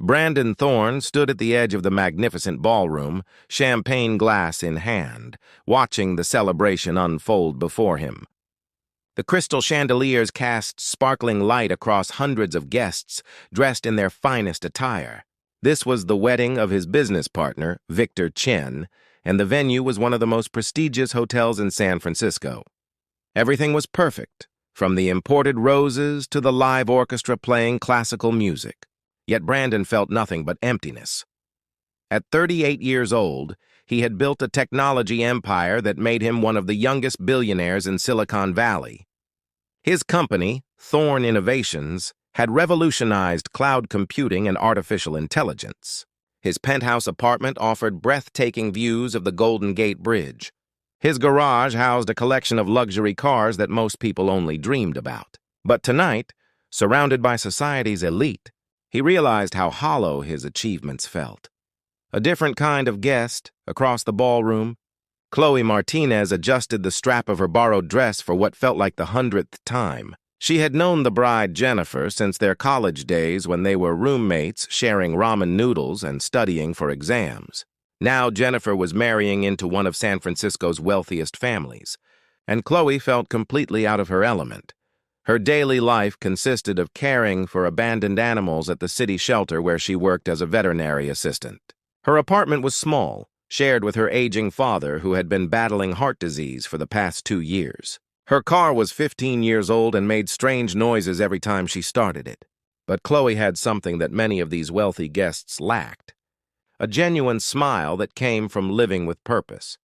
Brandon Thorne stood at the edge of the magnificent ballroom, champagne glass in hand, watching the celebration unfold before him. The crystal chandeliers cast sparkling light across hundreds of guests dressed in their finest attire. This was the wedding of his business partner, Victor Chen, and the venue was one of the most prestigious hotels in San Francisco. Everything was perfect, from the imported roses to the live orchestra playing classical music. Yet Brandon felt nothing but emptiness. At 38 years old, he had built a technology empire that made him one of the youngest billionaires in Silicon Valley. His company, Thorne Innovations, had revolutionized cloud computing and artificial intelligence. His penthouse apartment offered breathtaking views of the Golden Gate Bridge. His garage housed a collection of luxury cars that most people only dreamed about. But tonight, surrounded by society's elite, he realized how hollow his achievements felt. A different kind of guest, across the ballroom, Chloe Martinez adjusted the strap of her borrowed dress for what felt like the 100th time. She had known the bride, Jennifer, since their college days when they were roommates sharing ramen noodles and studying for exams. Now Jennifer was marrying into one of San Francisco's wealthiest families, and Chloe felt completely out of her element. Her daily life consisted of caring for abandoned animals at the city shelter where she worked as a veterinary assistant. Her apartment was small, shared with her aging father who had been battling heart disease for the past 2 years. Her car was 15 years old and made strange noises every time she started it. But Chloe had something that many of these wealthy guests lacked: a genuine smile that came from living with purpose.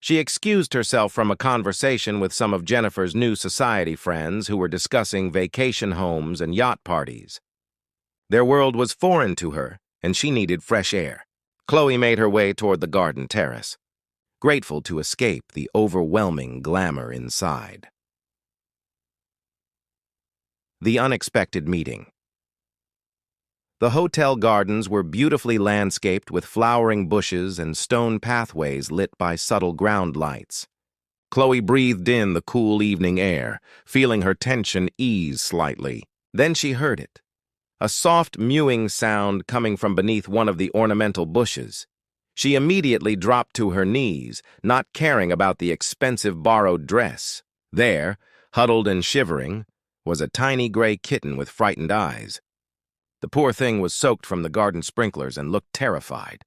She excused herself from a conversation with some of Jennifer's new society friends who were discussing vacation homes and yacht parties. Their world was foreign to her, and she needed fresh air. Chloe made her way toward the garden terrace, grateful to escape the overwhelming glamour inside. The unexpected meeting. The hotel gardens were beautifully landscaped with flowering bushes and stone pathways lit by subtle ground lights. Chloe breathed in the cool evening air, feeling her tension ease slightly. Then she heard it, a soft mewing sound coming from beneath one of the ornamental bushes. She immediately dropped to her knees, not caring about the expensive borrowed dress. There, huddled and shivering, was a tiny gray kitten with frightened eyes. The poor thing was soaked from the garden sprinklers and looked terrified.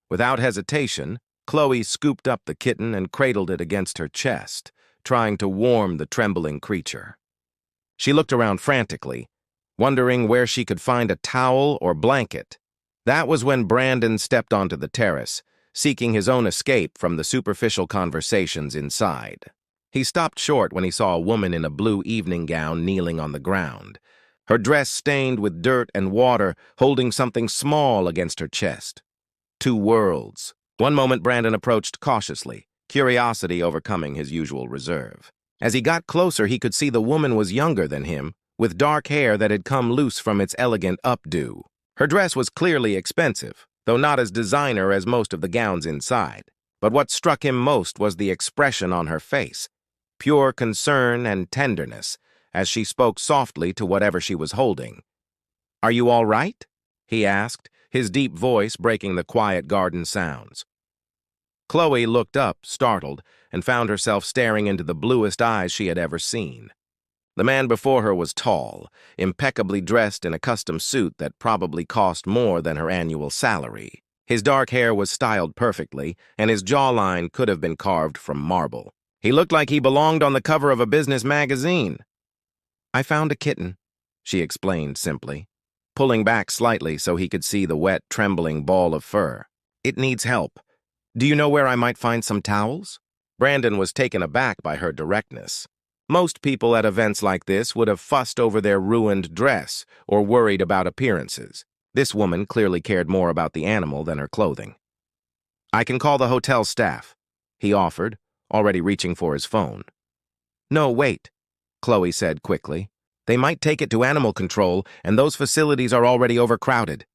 Without hesitation, Chloe scooped up the kitten and cradled it against her chest, trying to warm the trembling creature. She looked around frantically, wondering where she could find a towel or blanket. That was when Brandon stepped onto the terrace, seeking his own escape from the superficial conversations inside. He stopped short when he saw a woman in a blue evening gown kneeling on the ground, her dress stained with dirt and water, holding something small against her chest. Two worlds. One moment Brandon approached cautiously, curiosity overcoming his usual reserve. As he got closer, he could see the woman was younger than him, with dark hair that had come loose from its elegant updo. Her dress was clearly expensive, though not as designer as most of the gowns inside. But what struck him most was the expression on her face, pure concern and tenderness, as she spoke softly to whatever she was holding. "Are you all right?" he asked, his deep voice breaking the quiet garden sounds. Chloe looked up, startled, and found herself staring into the bluest eyes she had ever seen. The man before her was tall, impeccably dressed in a custom suit that probably cost more than her annual salary. His dark hair was styled perfectly, and his jawline could have been carved from marble. He looked like he belonged on the cover of a business magazine. "I found a kitten," she explained simply, pulling back slightly so he could see the wet, trembling ball of fur. "It needs help. Do you know where I might find some towels?" Brandon was taken aback by her directness. Most people at events like this would have fussed over their ruined dress or worried about appearances. This woman clearly cared more about the animal than her clothing. "I can call the hotel staff," he offered, already reaching for his phone. "No, wait," Chloe said quickly. "They might take it to animal control, and those facilities are already overcrowded.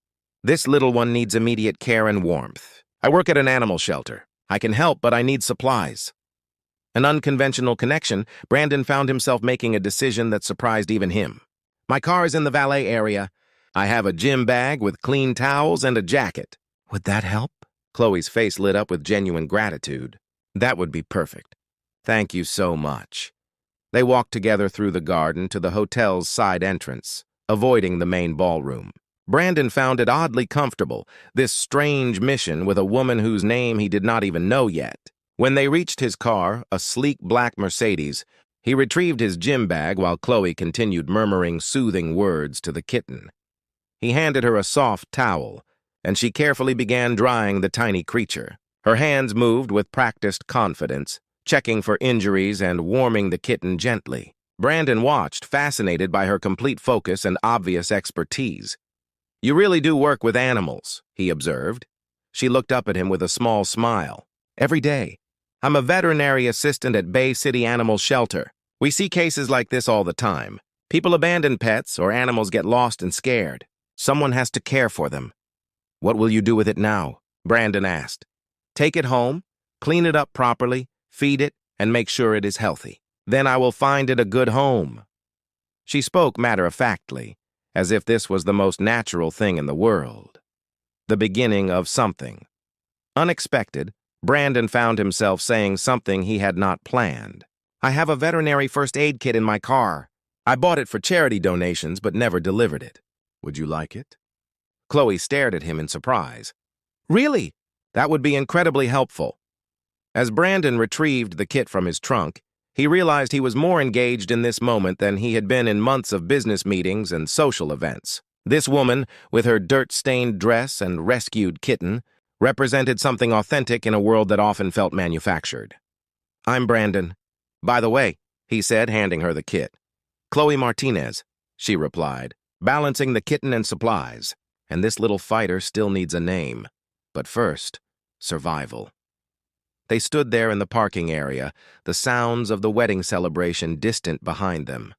This little one needs immediate care and warmth. I work at an animal shelter. I can help, but I need supplies." An unconventional connection, Brandon found himself making a decision that surprised even him. "My car is in the valet area. I have a gym bag with clean towels and a jacket. Would that help? Chloe's face lit up with genuine gratitude. That would be perfect. Thank you so much. They walked together through the garden to the hotel's side entrance, avoiding the main ballroom. Brandon found it oddly comfortable, this strange mission with a woman whose name he did not even know yet. When they reached his car, a sleek black Mercedes, he retrieved his gym bag while Chloe continued murmuring soothing words to the kitten. He handed her a soft towel, and she carefully began drying the tiny creature. Her hands moved with practiced confidence, checking for injuries and warming the kitten gently. Brandon watched, fascinated by her complete focus and obvious expertise. You really do work with animals, he observed. She looked up at him with a small smile. Every day. I'm a veterinary assistant at Bay City Animal Shelter. We see cases like this all the time. People abandon pets or animals get lost and scared. Someone has to care for them. What will you do with it now? Brandon asked. Take it home, clean it up properly, feed it, and make sure it is healthy. Then I will find it a good home. She spoke matter-of-factly, as if this was the most natural thing in the world. The beginning of something. Unexpected, Brandon found himself saying something he had not planned. I have a veterinary first aid kit in my car. I bought it for charity donations but never delivered it. Would you like it? Chloe stared at him in surprise. Really? That would be incredibly helpful. As Brandon retrieved the kit from his trunk, he realized he was more engaged in this moment than he had been in months of business meetings and social events. This woman, with her dirt-stained dress and rescued kitten, represented something authentic in a world that often felt manufactured. I'm Brandon. By the way, he said, handing her the kit. Chloe Martinez, she replied, balancing the kitten and supplies. And this little fighter still needs a name. But first, survival. They stood there in the parking area, the sounds of the wedding celebration distant behind them.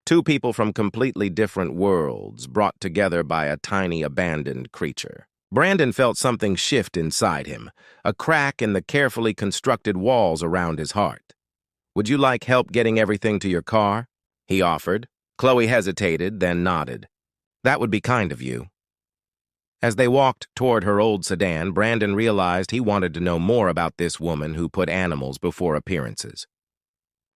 Two people from completely different worlds, brought together by a tiny abandoned creature. Brandon felt something shift inside him, a crack in the carefully constructed walls around his heart. Would you like help getting everything to your car? He offered. Chloe hesitated, then nodded. That would be kind of you. As they walked toward her old sedan, Brandon realized he wanted to know more about this woman who put animals before appearances.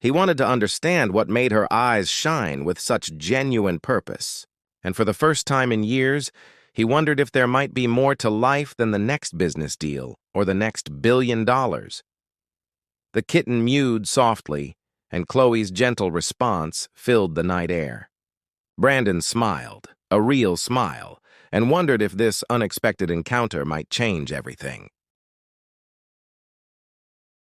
He wanted to understand what made her eyes shine with such genuine purpose. And for the first time in years, he wondered if there might be more to life than the next business deal or the next $1 billion. The kitten mewed softly, and Chloe's gentle response filled the night air. Brandon smiled, a real smile, and wondered if this unexpected encounter might change everything.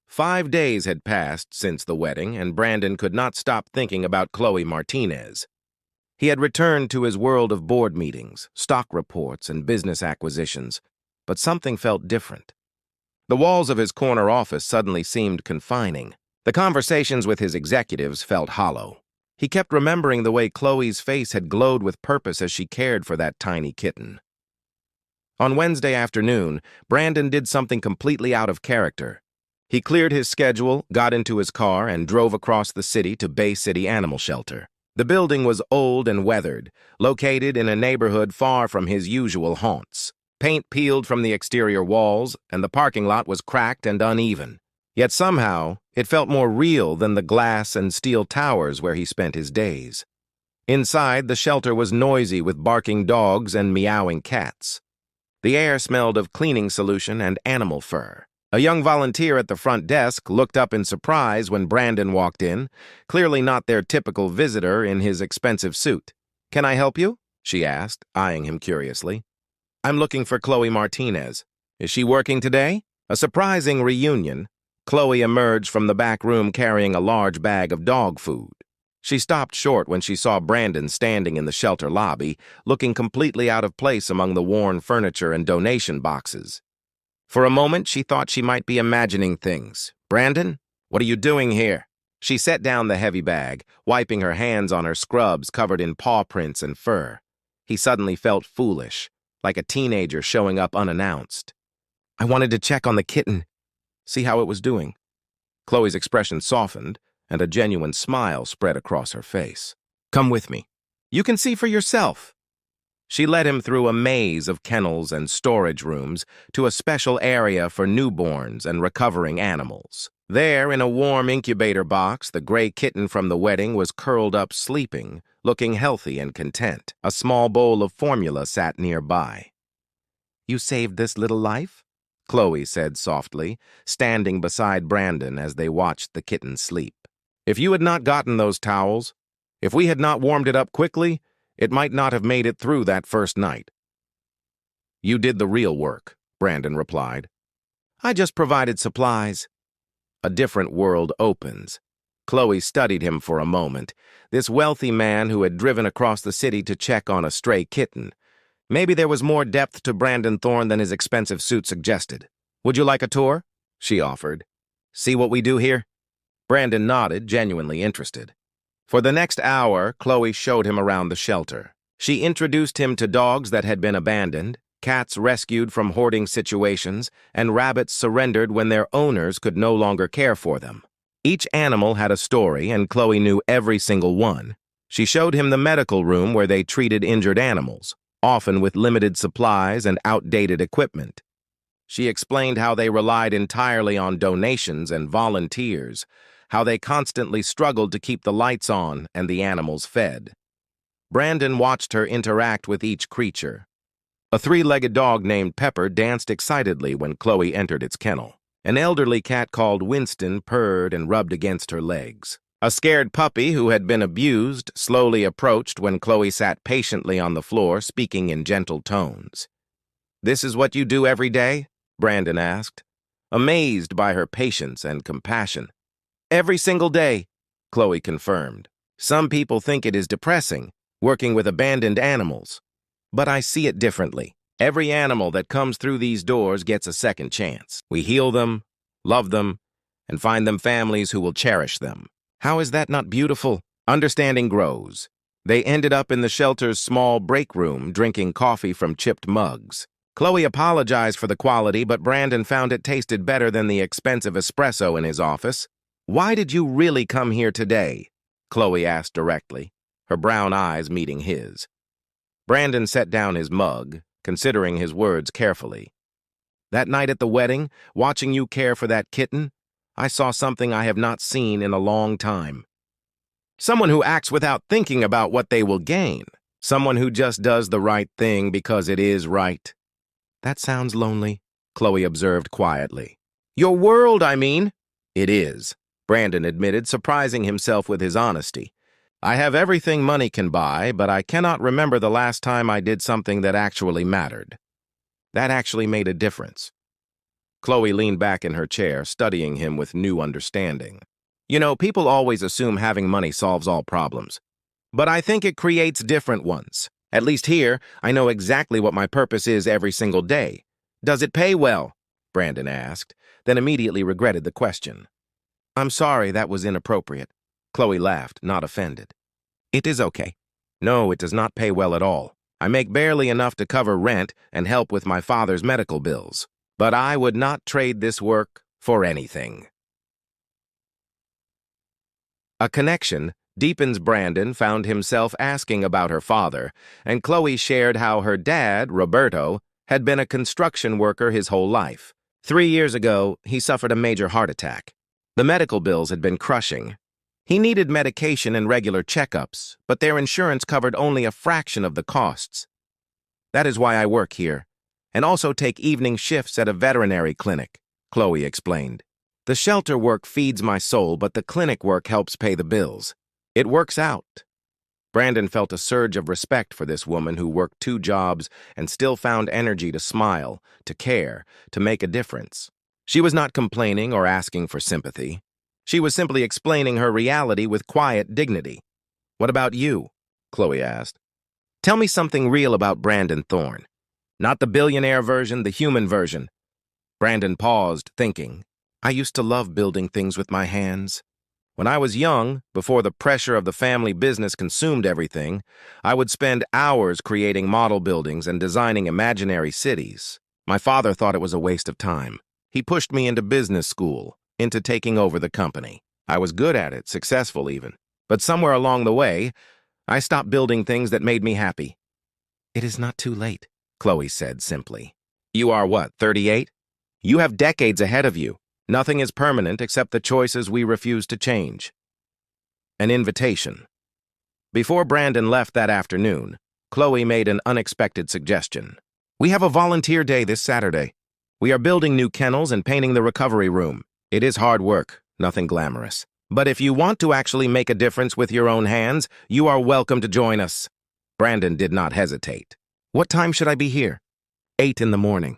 5 days had passed since the wedding, and Brandon could not stop thinking about Chloe Martinez. He had returned to his world of board meetings, stock reports, and business acquisitions, but something felt different. The walls of his corner office suddenly seemed confining. The conversations with his executives felt hollow. He kept remembering the way Chloe's face had glowed with purpose as she cared for that tiny kitten. On Wednesday afternoon, Brandon did something completely out of character. He cleared his schedule, got into his car, and drove across the city to Bay City Animal Shelter. The building was old and weathered, located in a neighborhood far from his usual haunts. Paint peeled from the exterior walls, and the parking lot was cracked and uneven. Yet somehow, it felt more real than the glass and steel towers where he spent his days. Inside, the shelter was noisy with barking dogs and meowing cats. The air smelled of cleaning solution and animal fur. A young volunteer at the front desk looked up in surprise when Brandon walked in, clearly not their typical visitor in his expensive suit. "Can I help you?" she asked, eyeing him curiously. "I'm looking for Chloe Martinez. Is she working today?" A surprising reunion. Chloe emerged from the back room carrying a large bag of dog food. She stopped short when she saw Brandon standing in the shelter lobby, looking completely out of place among the worn furniture and donation boxes. For a moment, she thought she might be imagining things. "Brandon, what are you doing here?" She set down the heavy bag, wiping her hands on her scrubs covered in paw prints and fur. He suddenly felt foolish, like a teenager showing up unannounced. "I wanted to check on the kitten, see how it was doing." Chloe's expression softened, and a genuine smile spread across her face. "Come with me. You can see for yourself." She led him through a maze of kennels and storage rooms to a special area for newborns and recovering animals. There, in a warm incubator box, the gray kitten from the wedding was curled up sleeping, looking healthy and content. A small bowl of formula sat nearby. "You saved this little life?" Chloe said softly, standing beside Brandon as they watched the kitten sleep. "If you had not gotten those towels, if we had not warmed it up quickly, it might not have made it through that first night." "You did the real work," Brandon replied. "I just provided supplies." A different world opens. Chloe studied him for a moment, this wealthy man who had driven across the city to check on a stray kitten. Maybe there was more depth to Brandon Thorne than his expensive suit suggested. "Would you like a tour?" she offered. "See what we do here?" Brandon nodded, genuinely interested. For the next hour, Chloe showed him around the shelter. She introduced him to dogs that had been abandoned, cats rescued from hoarding situations, and rabbits surrendered when their owners could no longer care for them. Each animal had a story, and Chloe knew every single one. She showed him the medical room where they treated injured animals, often with limited supplies and outdated equipment. She explained how they relied entirely on donations and volunteers, how they constantly struggled to keep the lights on and the animals fed. Brandon watched her interact with each creature. A three-legged dog named Pepper danced excitedly when Chloe entered its kennel. An elderly cat called Winston purred and rubbed against her legs. A scared puppy who had been abused slowly approached when Chloe sat patiently on the floor, speaking in gentle tones. "This is what you do every day?" Brandon asked, amazed by her patience and compassion. "Every single day," Chloe confirmed. "Some people think it is depressing, working with abandoned animals. But I see it differently. Every animal that comes through these doors gets a second chance. We heal them, love them, and find them families who will cherish them. How is that not beautiful?" Understanding grows. They ended up in the shelter's small break room, drinking coffee from chipped mugs. Chloe apologized for the quality, but Brandon found it tasted better than the expensive espresso in his office. "Why did you really come here today?" Chloe asked directly, her brown eyes meeting his. Brandon set down his mug, considering his words carefully. "That night at the wedding, watching you care for that kitten, I saw something I have not seen in a long time. Someone who acts without thinking about what they will gain. Someone who just does the right thing because it is right." "That sounds lonely," Chloe observed quietly. "Your world, I mean." "It is," Brandon admitted, surprising himself with his honesty. "I have everything money can buy, but I cannot remember the last time I did something that actually mattered. That actually made a difference." Chloe leaned back in her chair, studying him with new understanding. "You know, people always assume having money solves all problems. But I think it creates different ones. At least here, I know exactly what my purpose is every single day." "Does it pay well?" Brandon asked, then immediately regretted the question. "I'm sorry, that was inappropriate." Chloe laughed, not offended. "It is okay. No, it does not pay well at all. I make barely enough to cover rent and help with my father's medical bills. But I would not trade this work for anything." A connection deepens. Brandon found himself asking about her father, and Chloe shared how her dad, Roberto, had been a construction worker his whole life. 3 years ago, he suffered a major heart attack. The medical bills had been crushing. He needed medication and regular checkups, but their insurance covered only a fraction of the costs. "That is why I work here, and also take evening shifts at a veterinary clinic," Chloe explained. "The shelter work feeds my soul, but the clinic work helps pay the bills. It works out." Brandon felt a surge of respect for this woman who worked 2 jobs and still found energy to smile, to care, to make a difference. She was not complaining or asking for sympathy. She was simply explaining her reality with quiet dignity. "What about you?" Chloe asked. "Tell me something real about Brandon Thorne. Not the billionaire version, the human version." Brandon paused, thinking. "I used to love building things with my hands. When I was young, before the pressure of the family business consumed everything, I would spend hours creating model buildings and designing imaginary cities. My father thought it was a waste of time. He pushed me into business school, into taking over the company. I was good at it, successful even. But somewhere along the way, I stopped building things that made me happy. It is not too late, Chloe said simply. You are what, 38? You have decades ahead of you. Nothing is permanent except the choices we refuse to change. An invitation. Before Brandon left that afternoon, Chloe made an unexpected suggestion. We have a volunteer day this Saturday. We are building new kennels and painting the recovery room. It is hard work, nothing glamorous. But if you want to actually make a difference with your own hands, you are welcome to join us. Brandon did not hesitate. What time should I be here? 8 in the morning.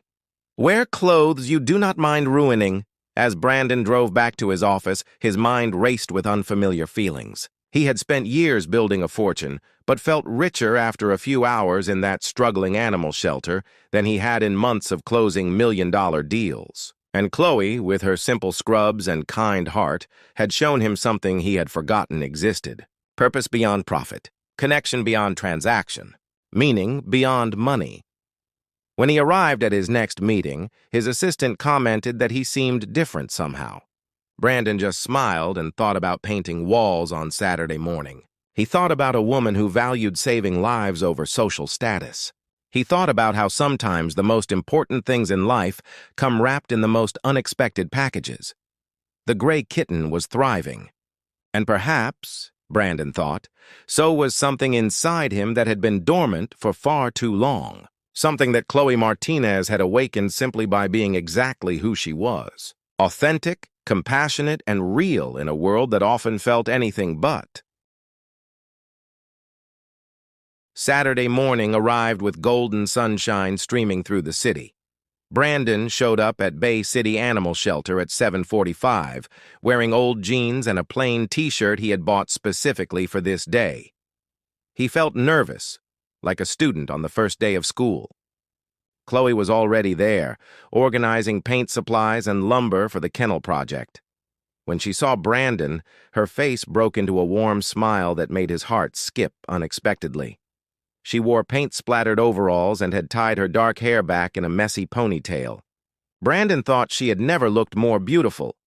Wear clothes you do not mind ruining. As Brandon drove back to his office, his mind raced with unfamiliar feelings. He had spent years building a fortune, but felt richer after a few hours in that struggling animal shelter than he had in months of closing million-dollar deals. And Chloe, with her simple scrubs and kind heart, had shown him something he had forgotten existed. Purpose beyond profit, connection beyond transaction, meaning beyond money. When he arrived at his next meeting, his assistant commented that he seemed different somehow. Brandon just smiled and thought about painting walls on Saturday morning. He thought about a woman who valued saving lives over social status. He thought about how sometimes the most important things in life come wrapped in the most unexpected packages. The gray kitten was thriving. And perhaps, Brandon thought, so was something inside him that had been dormant for far too long. Something that Chloe Martinez had awakened simply by being exactly who she was. Authentic, compassionate, and real in a world that often felt anything but. Saturday morning arrived with golden sunshine streaming through the city. Brandon showed up at Bay City Animal Shelter at 7:45, wearing old jeans and a plain t-shirt he had bought specifically for this day. He felt nervous, like a student on the first day of school. Chloe was already there, organizing paint supplies and lumber for the kennel project. When she saw Brandon, her face broke into a warm smile that made his heart skip unexpectedly. She wore paint-splattered overalls and had tied her dark hair back in a messy ponytail. Brandon thought she had never looked more beautiful.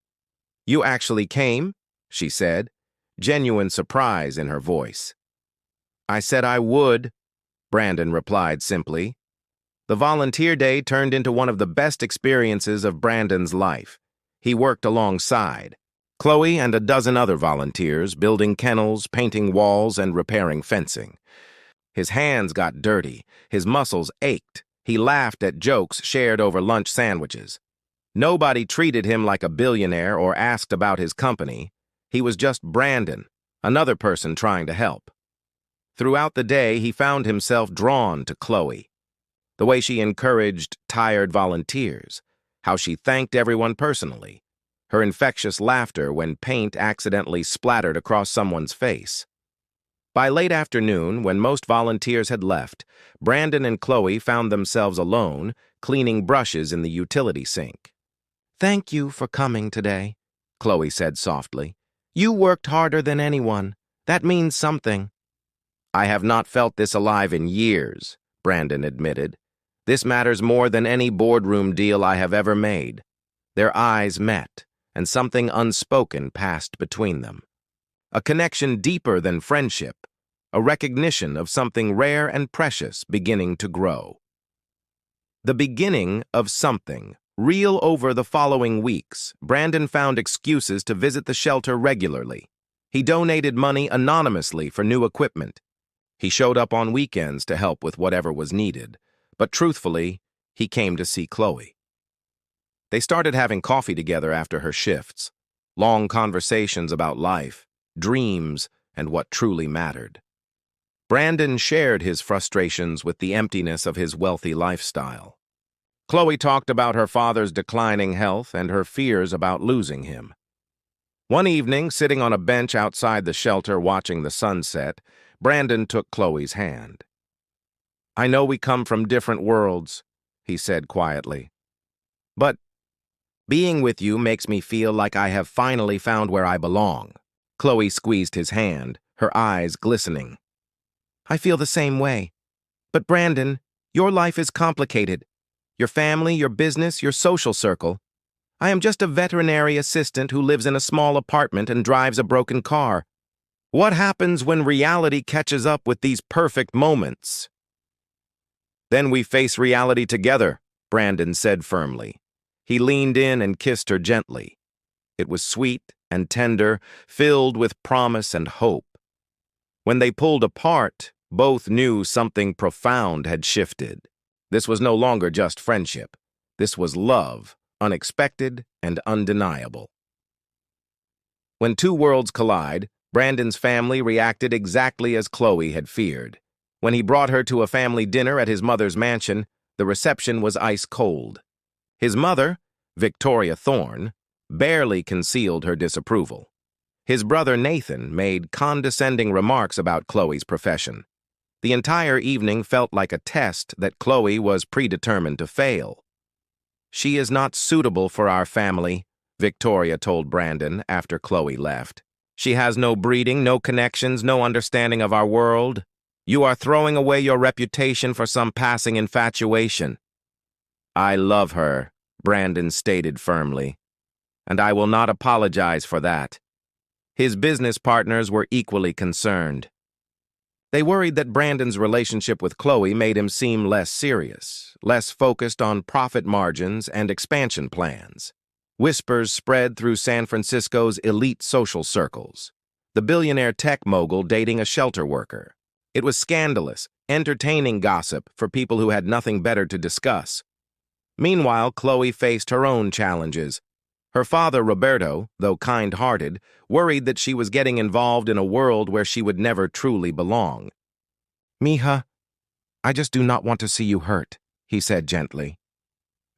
"You actually came?" she said, genuine surprise in her voice. "I said I would," Brandon replied simply. The volunteer day turned into one of the best experiences of Brandon's life. He worked alongside Chloe and a dozen other volunteers, building kennels, painting walls, and repairing fencing. His hands got dirty, his muscles ached. He laughed at jokes shared over lunch sandwiches. Nobody treated him like a billionaire or asked about his company. He was just Brandon, another person trying to help. Throughout the day, he found himself drawn to Chloe. The way she encouraged tired volunteers, how she thanked everyone personally, her infectious laughter when paint accidentally splattered across someone's face. By late afternoon, when most volunteers had left, Brandon and Chloe found themselves alone, cleaning brushes in the utility sink. "Thank you for coming today," Chloe said softly. "You worked harder than anyone. That means something." "I have not felt this alive in years," Brandon admitted. "This matters more than any boardroom deal I have ever made." Their eyes met, and something unspoken passed between them. A connection deeper than friendship, a recognition of something rare and precious beginning to grow. The beginning of something. Real over the following weeks, Brandon found excuses to visit the shelter regularly. He donated money anonymously for new equipment. He showed up on weekends to help with whatever was needed. But truthfully, he came to see Chloe. They started having coffee together after her shifts, long conversations about life, dreams, and what truly mattered. Brandon shared his frustrations with the emptiness of his wealthy lifestyle. Chloe talked about her father's declining health and her fears about losing him. One evening, sitting on a bench outside the shelter watching the sunset, Brandon took Chloe's hand. "I know we come from different worlds," he said quietly. "But being with you makes me feel like I have finally found where I belong." Chloe squeezed his hand, her eyes glistening. "I feel the same way. But Brandon, your life is complicated. Your family, your business, your social circle. I am just a veterinary assistant who lives in a small apartment and drives a broken car. What happens when reality catches up with these perfect moments?" Then we face reality together, Brandon said firmly. He leaned in and kissed her gently. It was sweet and tender, filled with promise and hope. When they pulled apart, both knew something profound had shifted. This was no longer just friendship. This was love, unexpected and undeniable. When two worlds collide, Brandon's family reacted exactly as Chloe had feared. When he brought her to a family dinner at his mother's mansion, the reception was ice cold. His mother, Victoria Thorne, barely concealed her disapproval. His brother Nathan made condescending remarks about Chloe's profession. The entire evening felt like a test that Chloe was predetermined to fail. "She is not suitable for our family," Victoria told Brandon after Chloe left. "She has no breeding, no connections, no understanding of our world. You are throwing away your reputation for some passing infatuation." "I love her," Brandon stated firmly, "and I will not apologize for that." His business partners were equally concerned. They worried that Brandon's relationship with Chloe made him seem less serious, less focused on profit margins and expansion plans. Whispers spread through San Francisco's elite social circles. The billionaire tech mogul dating a shelter worker. It was scandalous, entertaining gossip for people who had nothing better to discuss. Meanwhile, Chloe faced her own challenges. Her father, Roberto, though kind-hearted, worried that she was getting involved in a world where she would never truly belong. "Mija, I just do not want to see you hurt," he said gently.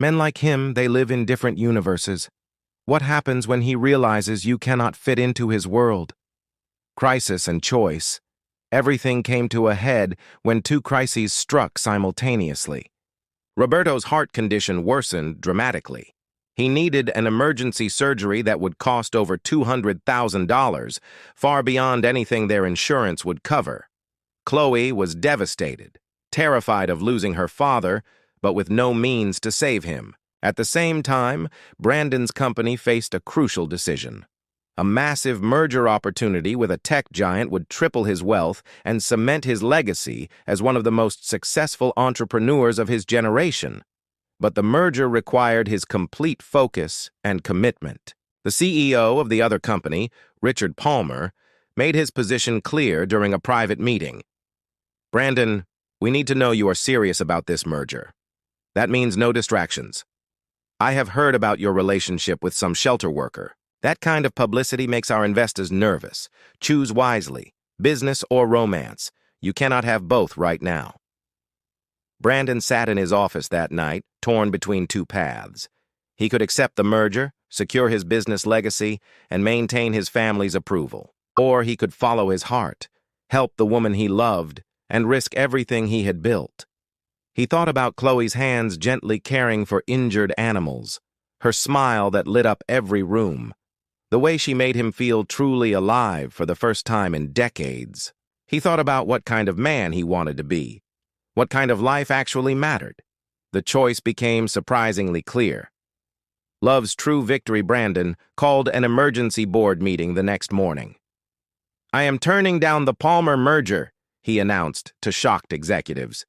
"Men like him, they live in different universes. What happens when he realizes you cannot fit into his world?" Crisis and choice. Everything came to a head when two crises struck simultaneously. Roberto's heart condition worsened dramatically. He needed an emergency surgery that would cost over $200,000, far beyond anything their insurance would cover. Chloe was devastated, terrified of losing her father, but with no means to save him. At the same time, Brandon's company faced a crucial decision. A massive merger opportunity with a tech giant would triple his wealth and cement his legacy as one of the most successful entrepreneurs of his generation. But the merger required his complete focus and commitment. The CEO of the other company, Richard Palmer, made his position clear during a private meeting. "Brandon, we need to know you are serious about this merger. That means no distractions. I have heard about your relationship with some shelter worker. That kind of publicity makes our investors nervous. Choose wisely, business or romance. You cannot have both right now." Brandon sat in his office that night, torn between two paths. He could accept the merger, secure his business legacy, and maintain his family's approval. Or he could follow his heart, help the woman he loved, and risk everything he had built. He thought about Chloe's hands gently caring for injured animals, her smile that lit up every room, the way she made him feel truly alive for the first time in decades. He thought about what kind of man he wanted to be, what kind of life actually mattered. The choice became surprisingly clear. Love's true victory, Brandon, called an emergency board meeting the next morning. "I am turning down the Palmer merger," he announced to shocked executives.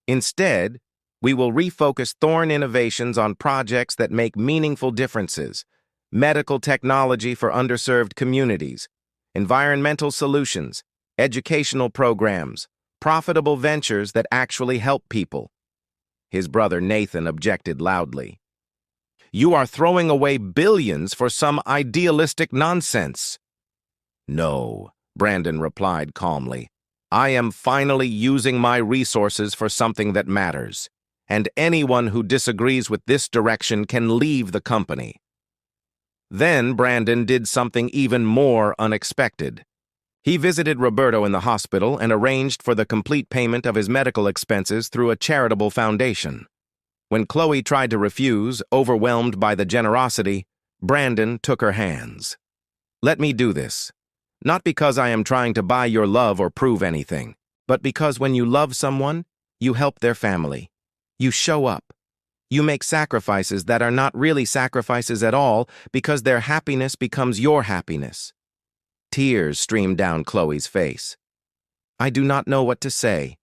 "Instead, we will refocus Thorne Innovations on projects that make meaningful differences: medical technology for underserved communities, environmental solutions, educational programs, profitable ventures that actually help people." His brother Nathan objected loudly. "You are throwing away billions for some idealistic nonsense." "No," Brandon replied calmly. "I am finally using my resources for something that matters, and anyone who disagrees with this direction can leave the company." Then Brandon did something even more unexpected. He visited Roberto in the hospital and arranged for the complete payment of his medical expenses through a charitable foundation. When Chloe tried to refuse, overwhelmed by the generosity, Brandon took her hands. "Let me do this. Not because I am trying to buy your love or prove anything, but because when you love someone, you help their family. You show up. You make sacrifices that are not really sacrifices at all because their happiness becomes your happiness." Tears streamed down Chloe's face. "I do not know what to say."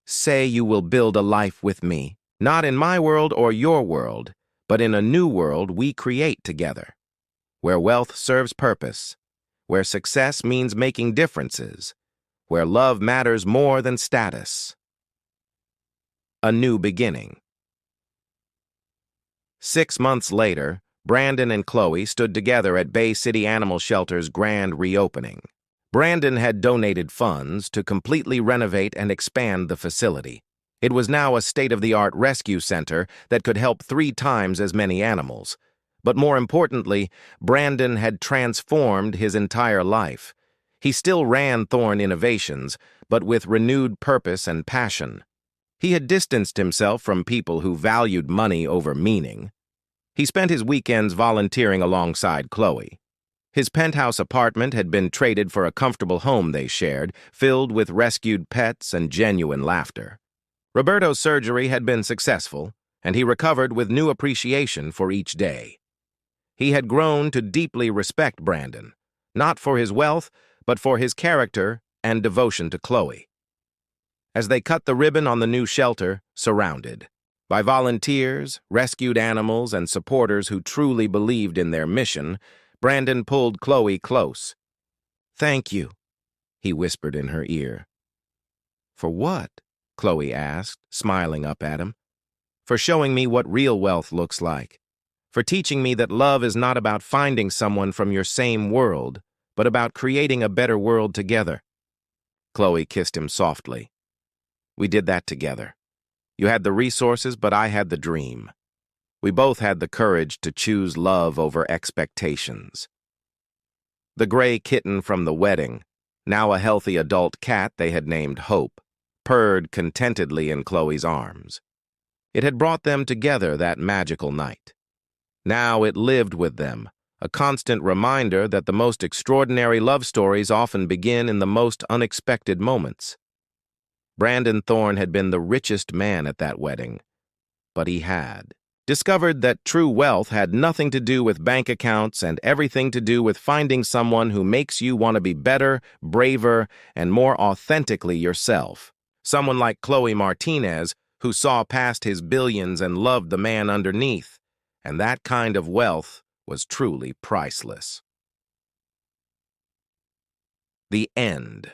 Say you will build a life with me, not in my world or your world, but in a new world we create together, where wealth serves purpose, where success means making differences, where love matters more than status. A new beginning. 6 months later, Brandon and Chloe stood together at Bay City Animal Shelter's grand reopening. Brandon had donated funds to completely renovate and expand the facility. It was now a state-of-the-art rescue center that could help 3 times as many animals. But more importantly, Brandon had transformed his entire life. He still ran Thorne Innovations, but with renewed purpose and passion. He had distanced himself from people who valued money over meaning. He spent his weekends volunteering alongside Chloe. His penthouse apartment had been traded for a comfortable home they shared, filled with rescued pets and genuine laughter. Roberto's surgery had been successful, and he recovered with new appreciation for each day. He had grown to deeply respect Brandon, not for his wealth, but for his character and devotion to Chloe. As they cut the ribbon on the new shelter, surrounded by volunteers, rescued animals, and supporters who truly believed in their mission, Brandon pulled Chloe close. "Thank you," he whispered in her ear. "For what?" Chloe asked, smiling up at him. "For showing me what real wealth looks like. For teaching me that love is not about finding someone from your same world, but about creating a better world together." Chloe kissed him softly. "We did that together. You had the resources, but I had the dream. We both had the courage to choose love over expectations." The gray kitten from the wedding, now a healthy adult cat they had named Hope, purred contentedly in Chloe's arms. It had brought them together that magical night. Now it lived with them, a constant reminder that the most extraordinary love stories often begin in the most unexpected moments. Brandon Thorne had been the richest man at that wedding, but he had discovered that true wealth had nothing to do with bank accounts and everything to do with finding someone who makes you want to be better, braver, and more authentically yourself. Someone like Chloe Martinez, who saw past his billions and loved the man underneath. And that kind of wealth was truly priceless. The end.